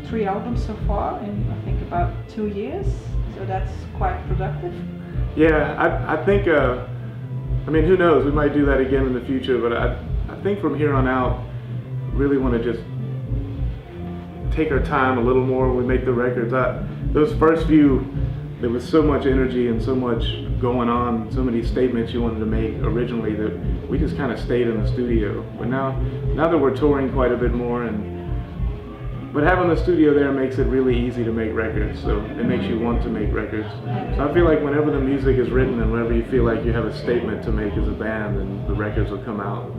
3 albums so far in I think about 2 years, so that's quite productive. Yeah, I think, I mean, who knows, we might do that again in the future, but I think from here on out, really want to just take our time a little more when we make the records. Those first few, there was so much energy and so much going on, so many statements you wanted to make originally that we just kind of stayed in the studio. But now that we're touring quite a bit more, but having the studio there makes it really easy to make records, so it makes you want to make records. So I feel like whenever the music is written and whenever you feel like you have a statement to make as a band, then the records will come out.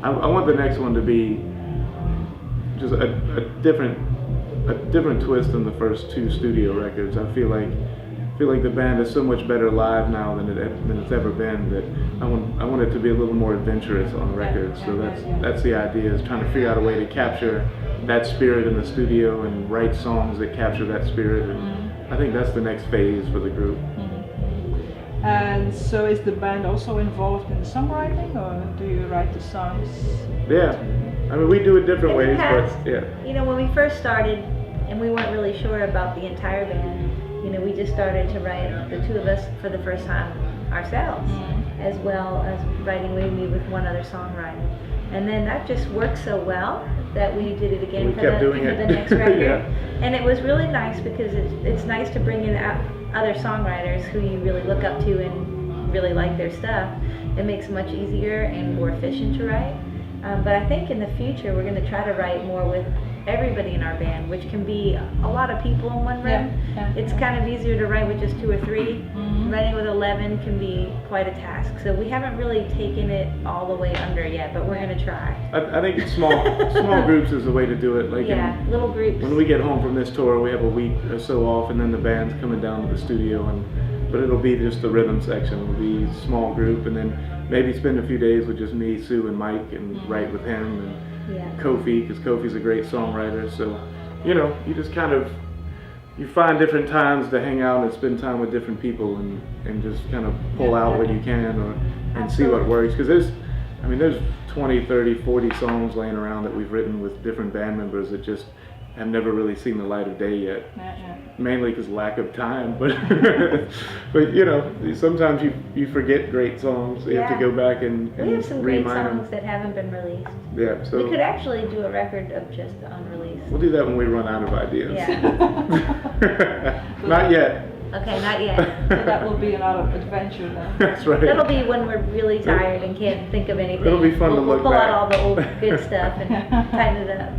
I want the next one to be just a different twist than the first 2 studio records. I feel like the band is so much better live now than it's ever been, that I want it to be a little more adventurous on records. So that's the idea, is trying to figure out a way to capture that spirit in the studio and write songs that capture that spirit. And I think that's the next phase for the group. And so is the band also involved in the songwriting, or do you write the songs? Yeah, I mean, we do it different ways, past, but yeah. You know, when we first started and we weren't really sure about the entire band, you know, we just started to write, the 2 of us, for the first time ourselves, as well as writing maybe with one other songwriter. And then that just worked so well that we did it again for the next record. Yeah. And it was really nice because it's nice to bring in other songwriters who you really look up to and really like their stuff. It makes it much easier and more efficient to write. But I think in the future we're going to try to write more with everybody in our band, which can be a lot of people in one room. It's kind of easier to write with just 2 or 3. Writing with 11 can be quite a task. So we haven't really taken it all the way under yet, but we're going to try. I think small groups is the way to do it. Like little groups. When we get home from this tour, we have a week or so off, and then the band's coming down to the studio, but it'll be just the rhythm section. It'll be a small group, and then maybe spend a few days with just me, Sue, and Mike, and write with him, and Kofi, because Kofi's a great songwriter. So, you know, you just kind of, you find different times to hang out and spend time with different people, and just kind of pull out what you can, and see what works. Because there's 20, 30, 40 songs laying around that we've written with different band members that just have never really seen the light of day yet. Mainly because lack of time, but you know, sometimes you forget great songs. You have to go back and we have some great songs them. that haven't been released. Yeah, so we could actually do a record of just the unreleased. We'll do that when we run out of ideas. Yeah. Not yet. Okay, not yet. So that will be another adventure then. That's right. That'll be when we're really tired and can't think of anything. It'll be fun to look We'll pull back. out all the old good stuff and tighten it up.